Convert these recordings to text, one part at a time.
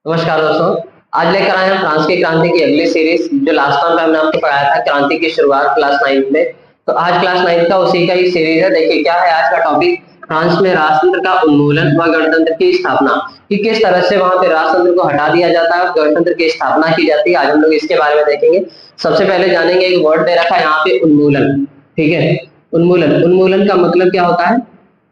नमस्कार दोस्तों। आज लेकर आए हैं फ्रांस की क्रांति की अगली सीरीज, जो लास्ट टाइम पे हमने आपको पढ़ाया था क्रांति की शुरुआत क्लास 9 में। तो आज क्लास 9 का उसी का ही सीरीज है। देखिए क्या है आज का टॉपिक, फ्रांस में राजतंत्र का उन्मूलन व गणतंत्र की स्थापना, कि किस तरह से वहां पे राजतंत्र को हटा दिया जाता है और गणतंत्र की स्थापना की जाती है। आज हम लोग इसके बारे में देखेंगे। सबसे पहले जानेंगे, एक वर्ड दे रखा है यहाँ पे, उन्मूलन। ठीक है, उन्मूलन। उन्मूलन का मतलब क्या होता है?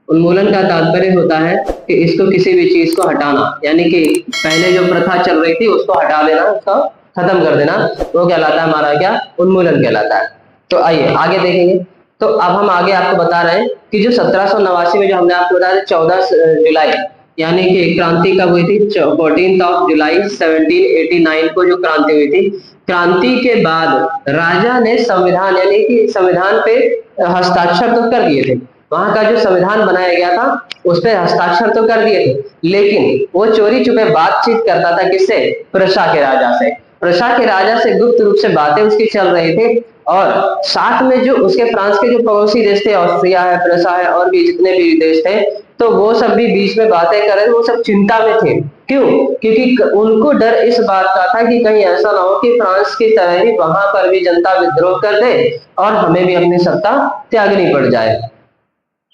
उन्मूलन का तात्पर्य होता है कि इसको किसी भी चीज को हटाना, यानी कि पहले जो प्रथा चल रही थी उसको हटा देना, उसको खत्म कर देना, वो कहलाता है हमारा क्या, उन्मूलन कहलाता है। तो आइए आगे देखेंगे। तो अब हम आगे आपको बता रहे हैं कि जो 1789 में जो हमने आपको बताया 14 जुलाई, यानी कि क्रांति कब हुई थी? 14 जुलाई 1789 को जो क्रांति हुई थी। क्रांति के बाद राजा ने संविधान, यानी कि संविधान पे हस्ताक्षर तो कर दिए थे। वहां का जो संविधान बनाया गया था उस पर हस्ताक्षर तो कर दिए थे, लेकिन वो चोरी छुपे बातचीत करता था। किससे? प्रशा के राजा से। प्रशा के राजा से गुप्त रूप से बातें उसकी चल रही थी, और साथ में जो उसके फ्रांस के जो पड़ोसी देश थे, ऑस्ट्रिया है, प्रशा है, और भी जितने भी देश थे, तो वो सब भी बीच में बातें कर रहे थे। वो सब चिंता में थे। क्यों? क्योंकि उनको डर इस बात का था कि कहीं ऐसा ना हो कि फ्रांस की तरह ही वहां पर भी जनता विद्रोह कर दे और हमें भी अपनी सत्ता त्यागनी पड़ जाए।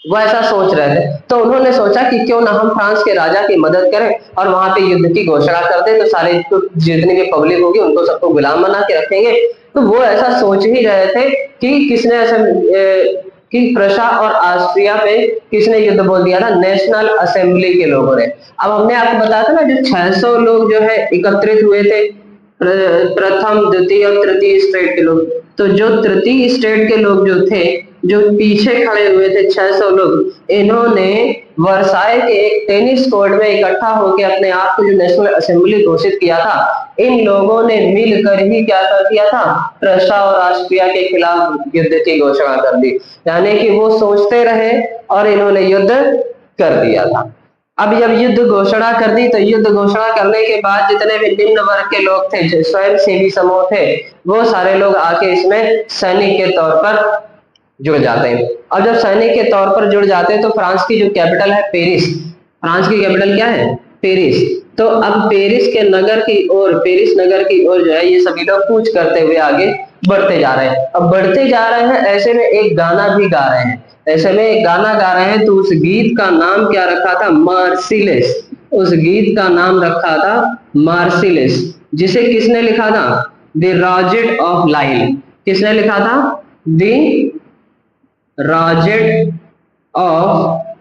वो ऐसा सोच रहे थे, तो उन्होंने सोचा कि क्यों ना हम फ्रांस के राजा की मदद करें और वहां पे युद्ध की घोषणा कर दें, तो सारे जितनी भी पब्लिक होगी उनको सबको गुलाम बना के रखेंगे। तो वो ऐसा सोच ही रहे थे कि किसने ऐसा कि प्रशा और ऑस्ट्रिया पे किसने युद्ध बोल दिया था? नेशनल असेंबली के लोगों ने। अब हमने आपको बताया था ना, जो 600 लोग जो है एकत्रित हुए थे, प्रथम द्वितीय और तृतीय स्टेट के लोग। तो जो तृतीय स्टेट के लोग जो थे, जो पीछे खड़े हुए थे 600 लोग, इन्होंने वर्साई के एक टेनिस कोर्ट में इकट्ठा होकर अपने आप को जो नेशनल असेंबली घोषित किया था। इन लोगों ने मिलकर ही क्या कर दिया था? प्रशा और ऑस्ट्रिया के खिलाफ युद्ध की घोषणा कर दी। यानी कि वो सोचते रहे और इन्होंने युद्ध कर दिया था। अब जब युद्ध घोषणा कर दी, तो युद्ध घोषणा करने के बाद जितने भी निम्न वर्ग के लोग थे, जो स्वयं सेवी समूह थे, वो सारे लोग आके इसमें सैनिक के तौर पर जुड़ जाते हैं। और जब सैनिक के तौर पर जुड़ जाते हैं तो फ्रांस की जो कैपिटल है पेरिस, फ्रांस की कैपिटल क्या है? पेरिस। तो अब पेरिस के नगर की ओर, पेरिस नगर की ओर जो है ये सभी लोग कूच करते हुए आगे बढ़ते जा रहे हैं। अब बढ़ते जा रहे हैं, ऐसे में एक गाना भी गा रहे हैं। ऐसे में एक गाना गा रहे हैं, तो उस गीत का नाम क्या रखा था? मार्सिलेस। उस गीत का नाम रखा था मार्सिलेस, जिसे किसने लिखा था? द रॉजेट ऑफ लाइल। किसने लिखा था? द रॉजेट ऑफ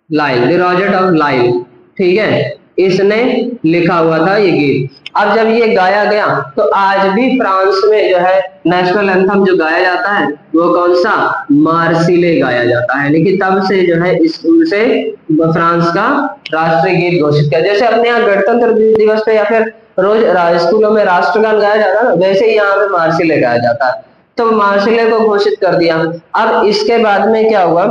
लाइल, द रॉजेट ऑफ लाइल। ठीक है, इसने लिखा हुआ था ये गीत। अब जब ये गाया गया, तो आज भी फ्रांस में जो है नेशनल एंथम जो गाया जाता है वो कौन सा? मार्सिले गाया जाता है। लेकिन तब से जो है स्कूल से फ्रांस का राष्ट्रीय गीत घोषित किया। जैसे अपने यहाँ गणतंत्र दिवस पे या फिर रोज स्कूलों में राष्ट्रगान गाया जाता है ना, वैसे ही यहाँ पे मार्सिले गाया जाता है। तो मार्सिले को घोषित कर दिया। अब इसके बाद में क्या हुआ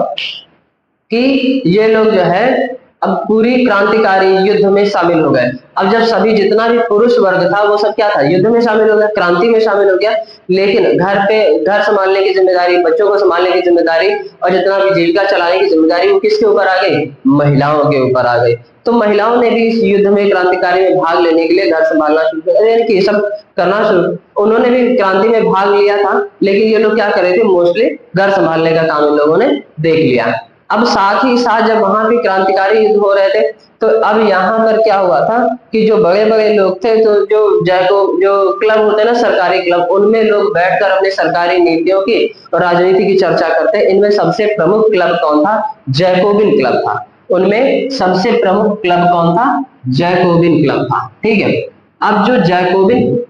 कि ये लोग जो है अब पूरी क्रांतिकारी युद्ध में शामिल हो गए। अब जब सभी जितना भी पुरुष वर्ग था वो सब क्या था? युद्ध में शामिल हो गया, क्रांति में शामिल हो गया। लेकिन घर पे घर संभालने की जिम्मेदारी, बच्चों को संभालने की जिम्मेदारी और जितना भी जीविका चलाने की जिम्मेदारी, वो किसके ऊपर आ गई? महिलाओं के ऊपर आ गई। तो महिलाओं ने भी इस युद्ध में, क्रांतिकारी में भाग लेने के लिए घर संभालना शुरू कर, यानी कि सब करना शुरू। उन्होंने भी क्रांति में भाग लिया था, लेकिन ये लोग क्या कर रहे थे? मोस्टली घर संभालने का काम इन लोगों ने देख लिया। अब साथ ही साथ जब वहां भी क्रांतिकारी युद्ध हो रहे थे, तो अब यहाँ पर क्या हुआ था कि जो बड़े बड़े लोग थे, तो जो क्लब होते हैं ना, सरकारी क्लब, उनमें लोग बैठकर अपनी सरकारी नीतियों की और राजनीति की चर्चा करते हैं। इनमें सबसे प्रमुख क्लब कौन था? जैकोबिन क्लब था। उनमें सबसे प्रमुख क्लब कौन था? जैकोबिन क्लब था। ठीक है, अब जो जैकोबिन,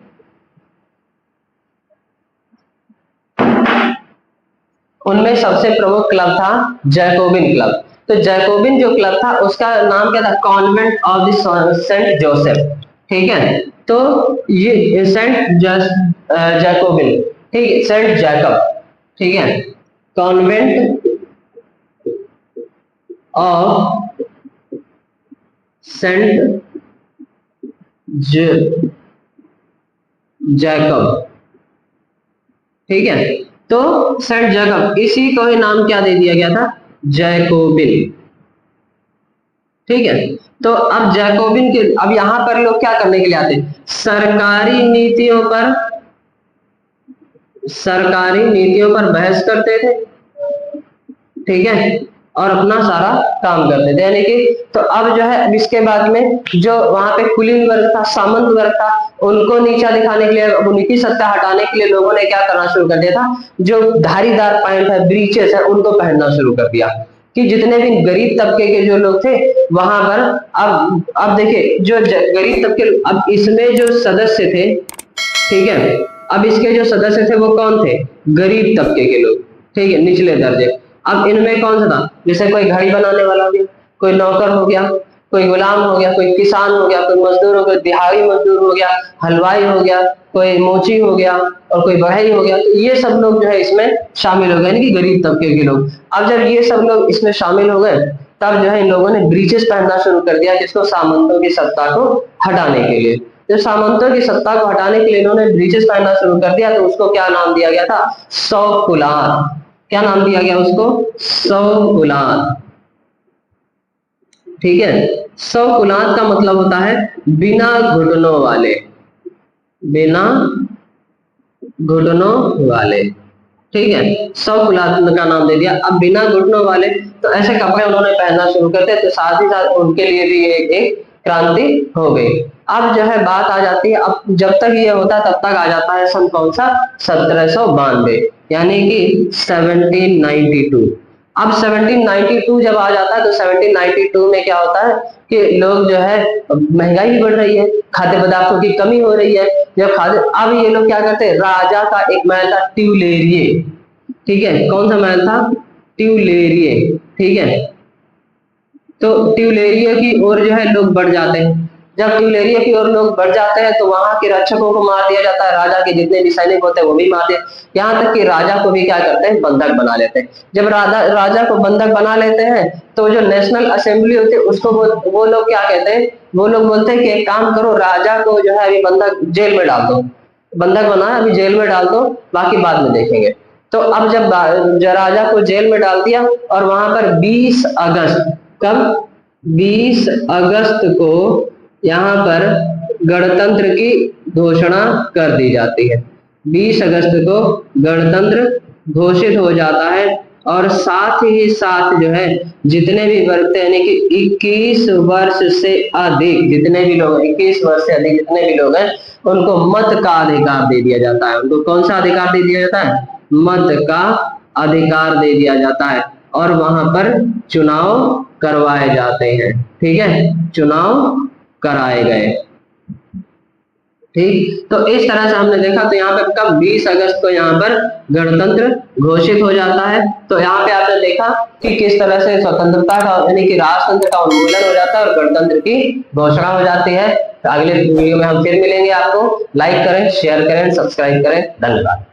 उनमें सबसे प्रमुख क्लब था जैकोबिन क्लब। तो जैकोबिन जो क्लब था उसका नाम क्या था? Convent of the saint Joseph. ठीक है, तो ये सेंट जैकोबिन, ठीक है, सेंट जैकब। ठीक है, कॉन्वेंट ऑफ सेंट जैकब। ठीक है, तो सेंट जैकब, इसी को ही नाम क्या दे दिया गया था? जैकोबिन। ठीक है। तो अब जैकोबिन के, अब यहाँ पर लोग क्या करने के लिए आते हैं, सरकारी नीतियों पर बहस करते थे, ठीक है, और अपना सारा काम करते थे, यानी कि तो अब जो है, अब इसके बाद में जो वहां पे कुलीन वर्ग था, सामंत वर्ग था, उनको नीचा दिखाने के लिए, उनकी सत्ता हटाने के लिए लोगों ने क्या करना शुरू कर दिया था, जो धारीदार पैंट है, ब्रीचेस है, उनको पहनना शुरू कर दिया, कि जितने भी गरीब तबके के जो लोग थे वहां पर, अब देखिए जो गरीब तबके, अब इसमें जो सदस्य थे, ठीक है, अब इसके जो सदस्य थे वो कौन थे, गरीब तबके के लोग, ठीक है, निचले दर्जे। अब इनमें कौन सा था, जैसे कोई घड़ी बनाने वाला हो गया, कोई नौकर हो गया, कोई गुलाम हो गया, कोई किसान हो गया, कोई मजदूर हो गया, दिहाड़ी मजदूर हो गया, हलवाई हो गया, कोई मोची हो गया, और कोई बढ़ई हो गया, तो ये सब लोग जो है इसमें शामिल हो गए, यानी कि गरीब तबके के लोग। अब जब ये सब लोग इसमें शामिल हो गए, तब जो है इन लोगों ने ब्रीचेस पहनना शुरू कर दिया, जिसको सामंतों की सत्ता को हटाने के लिए। जब सामंतों की सत्ता को हटाने के लिए इन्होंने ब्रीचेस पहनना शुरू कर दिया, तो उसको क्या नाम दिया गया था, सौकुलात। क्या नाम दिया गया उसको, सौकुलात, ठीक है। सौकुलात का मतलब होता है बिना घुटनों वाले, बिना घुटनों वाले, ठीक है, सौकुलात का नाम दे दिया। अब बिना घुटनों वाले, तो ऐसे कपड़े उन्होंने पहनना शुरू करते, तो साथ ही साथ उनके लिए भी एक क्रांति हो गई। अब जो है बात आ जाती है, अब जब तक ये होता है तब तक आ जाता है सन कौन सा, 1792, यानी कि 1792। अब 1792 जब आ जाता है, तो 1792 में क्या होता है कि लोग जो है, महंगाई भी बढ़ रही है, खाद्य पदार्थों की कमी हो रही है, जब खाद्य, अब ये लोग क्या करते हैं, राजा का एक महल था ट्यूलेरिये, ठीक है, कौन सा महल था, ट्यूलेरिये, ठीक है। तो ट्यूलेरिया की ओर जो है लोग बढ़ जाते हैं, जब ट्यूलेरिया की ओर लोग बढ़ जाते हैं, तो वहां के रक्षकों को मार दिया जाता है, राजा के जितने भी सैनिक होते हैं वो भी मार दिए, यहाँ तक कि राजा को भी क्या करते हैं, बंधक बना लेते हैं। जब राजा को बंधक बना लेते हैं, तो जो नेशनल असेंबली होती है उसको वो लोग क्या कहते हैं, वो लोग बोलते हैं कि एक काम करो, राजा को जो है अभी बंधक जेल में डाल दो, बंधक बना है अभी जेल में डाल दो, बाकी बाद में देखेंगे। तो अब जब राजा को जेल में डाल दिया, और वहां पर 20 अगस्त, कब, 20 अगस्त को यहाँ पर गणतंत्र की घोषणा कर दी जाती है। 20 अगस्त को गणतंत्र घोषित हो जाता है, और साथ ही साथ जो है जितने भी वर्ग थे, यानी कि 21 वर्ष से अधिक जितने भी लोग, 21 वर्ष से अधिक जितने भी लोग हैं, उनको मत का अधिकार दे दिया जाता है। उनको कौन सा अधिकार दे दिया जाता है, मत का अधिकार दे दिया जाता है, और वहां पर चुनाव करवाए जाते हैं, ठीक है, चुनाव कराए गए, ठीक। तो इस तरह से हमने देखा, तो यहाँ पे कब, 20 अगस्त को यहाँ पर गणतंत्र घोषित हो जाता है। तो यहाँ पे आपने देखा कि किस तरह से स्वतंत्रता का, यानी कि राजतंत्र का उन्मूलन हो जाता है और गणतंत्र की घोषणा हो जाती है। तो अगले वीडियो में हम फिर मिलेंगे, आपको लाइक करें, शेयर करें, सब्सक्राइब करें, धन्यवाद।